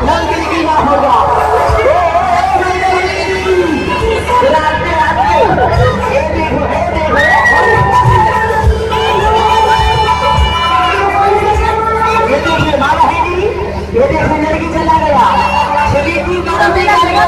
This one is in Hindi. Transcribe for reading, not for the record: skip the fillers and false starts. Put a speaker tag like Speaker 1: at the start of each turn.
Speaker 1: नंदी की ना होगा। ये देखो लड़की चला गया। चलिए 3 चला गया।